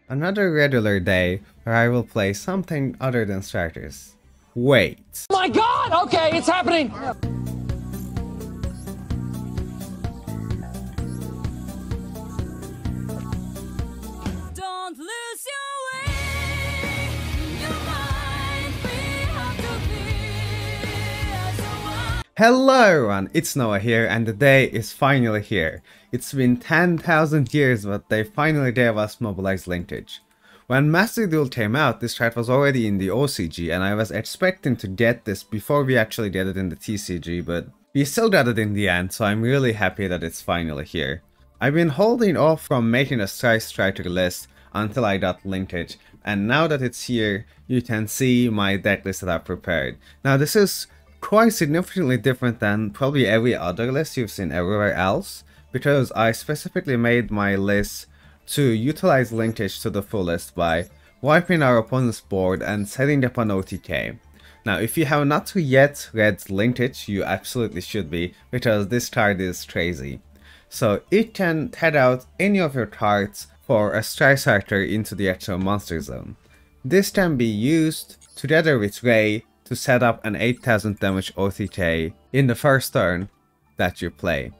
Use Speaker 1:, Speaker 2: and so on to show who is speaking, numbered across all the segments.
Speaker 1: Another regular day where I will play something other than starters. Wait.
Speaker 2: My God! Okay, it's happening!
Speaker 3: Don't lose your way, your mind, we have to be as one.
Speaker 1: Hello everyone, it's Noah here and the day is finally here. It's been 10,000 years but they finally gave us Mobilize Linkage. When Master Duel came out, this strat was already in the OCG and I was expecting to get this before we actually get it in the TCG, but we still got it in the end, so I'm really happy that it's finally here. I've been holding off from making a Sky Striker list until I got Linkage, and now that it's here, you can see my deck list that I've prepared. Now this is quite significantly different than probably every other list you've seen everywhere else, because I specifically made my list to utilize Linkage to the fullest by wiping our opponent's board and setting up an OTK. Now if you have not yet read Linkage, you absolutely should be, because this card is crazy. So it can head out any of your cards for a Sky Striker into the actual monster zone. This can be used together with Ray to set up an 8000 damage OTK in the first turn that you play.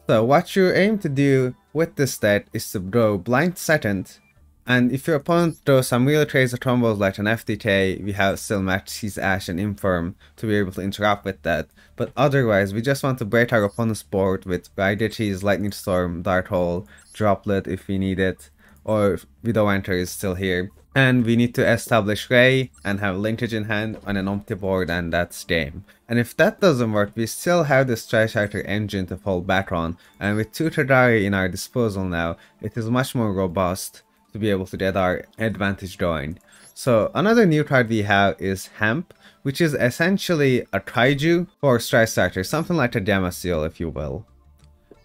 Speaker 1: So what you aim to do with this deck is to draw blind second, and if your opponent draws some really crazy combos like an FTK, we have still Maxis, Ash and Infirm to be able to interact with that, but otherwise we just want to break our opponent's board with Raidechi's, Lightning Storm, Dark Hole, Droplet if we need it, or Widow Enter is still here. And we need to establish Ray and have Linkage in hand on an empty board, and that's game. And if that doesn't work, we still have the Sky Striker engine to fall back on, and with 2 Tradari in our disposal now, it is much more robust to be able to get our advantage going. So another new card we have is Hemp, which is essentially a Kaiju for Sky Striker, something like a Demaciel if you will.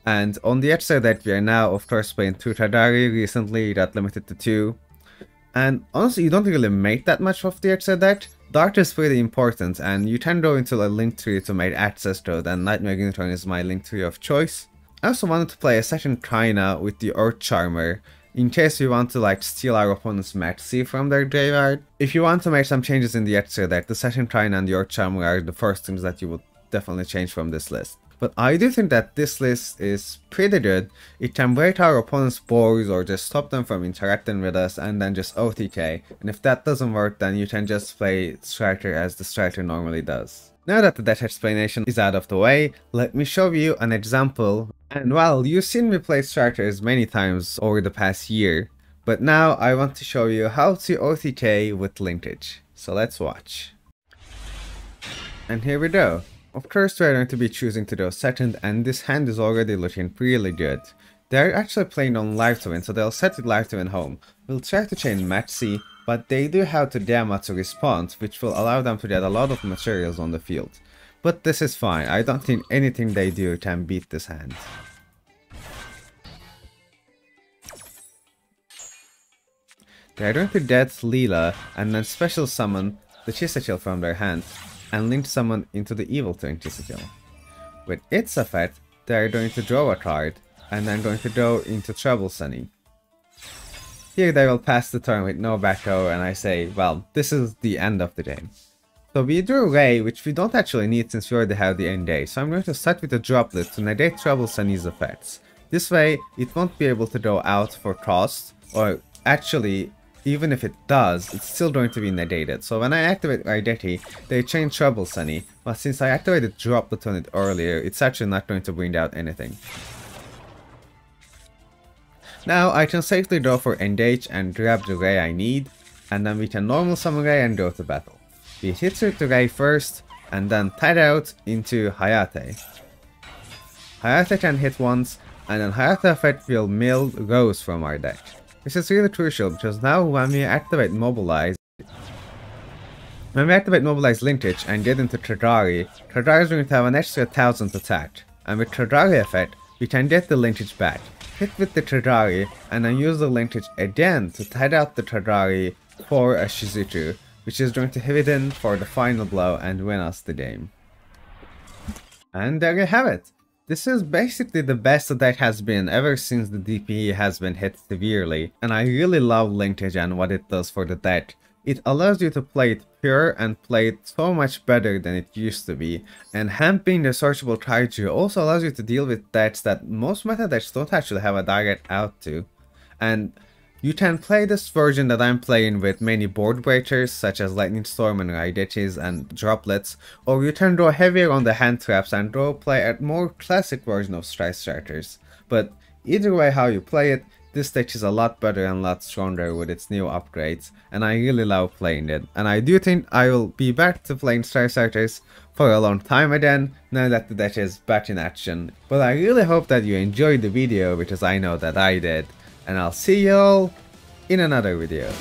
Speaker 1: And on the edge side that we are now of course playing 2 Tradari, recently got limited to 2. And honestly, you don't really make that much of the extra deck. Dart is pretty important, and you can go into a link tree to make access to it, and Nightmare Unicorn is my link tree of choice. I also wanted to play a second Kaina with the Earth Charmer, in case we want to like steal our opponent's Maxi from their graveyard. If you want to make some changes in the extra deck, the second Kaina and the Earth Charmer are the first things that you would definitely change from this list. But I do think that this list is pretty good. It can break our opponent's boards or just stop them from interacting with us and then just OTK. And if that doesn't work, then you can just play Striker as the Striker normally does. Now that the deck explanation is out of the way, let me show you an example. And well, you've seen me play Strikers many times over the past year, but now I want to show you how to OTK with Linkage. So let's watch. And here we go. Of course we are going to be choosing to go second, and this hand is already looking really good. They're actually playing on live to win, so they'll set with live to win home. We'll try to chain Maxi, but they do have to Dama to respond, which will allow them to get a lot of materials on the field. But this is fine, I don't think anything they do can beat this hand. They're going to get Leela and then special summon the Chisachil from their hand, and link summon into the Evil Twin Chisachil. With its effect, they are going to draw a card, and then going to go into Trouble Sunny. Here they will pass the turn with no back row, and I say, well, this is the end of the game. So we drew Ray, which we don't actually need since we already have the end day, so I'm going to start with a Droplet to negate Trouble Sunny's effects. This way, it won't be able to go out for cost, or actually, even if it does, it's still going to be negated. So when I activate Raideti, they change Trouble Sunny, but since I activated Droplet on it earlier, it's actually not going to bring out anything. Now I can safely go for Engage and grab the Ray I need, and then we can normal summon Ray and go to battle. We hit with the Ray first, and then tag out into Hayate. Hayate can hit once, and then Hayate effect will mill Rose from our deck. This is really crucial because now when we activate Mobilize Linkage and get into Tradari, Tradari is going to have an extra 1000 attack, and with Tradari effect, we can get the Linkage back, hit with the Tradari, and then use the Linkage again to tag out the Tradari for a Shizuku, which is going to hit in for the final blow and win us the game. And there you have it! This is basically the best the deck has been ever since the DPE has been hit severely, and I really love Linkage and what it does for the deck. It allows you to play it pure and play it so much better than it used to be, and hemp being the searchable kaiju also allows you to deal with decks that most meta decks don't actually have a direct out to. And you can play this version that I'm playing with many board breakers such as Lightning Storm and Raideches and Droplets, or you can go heavier on the hand traps and go play a more classic version of Sky Strikers. But either way how you play it, this deck is a lot better and a lot stronger with its new upgrades, and I really love playing it. And I do think I will be back to playing Sky Strikers for a long time again, now that the deck is back in action. But I really hope that you enjoyed the video, because I know that I did. And I'll see y'all in another video.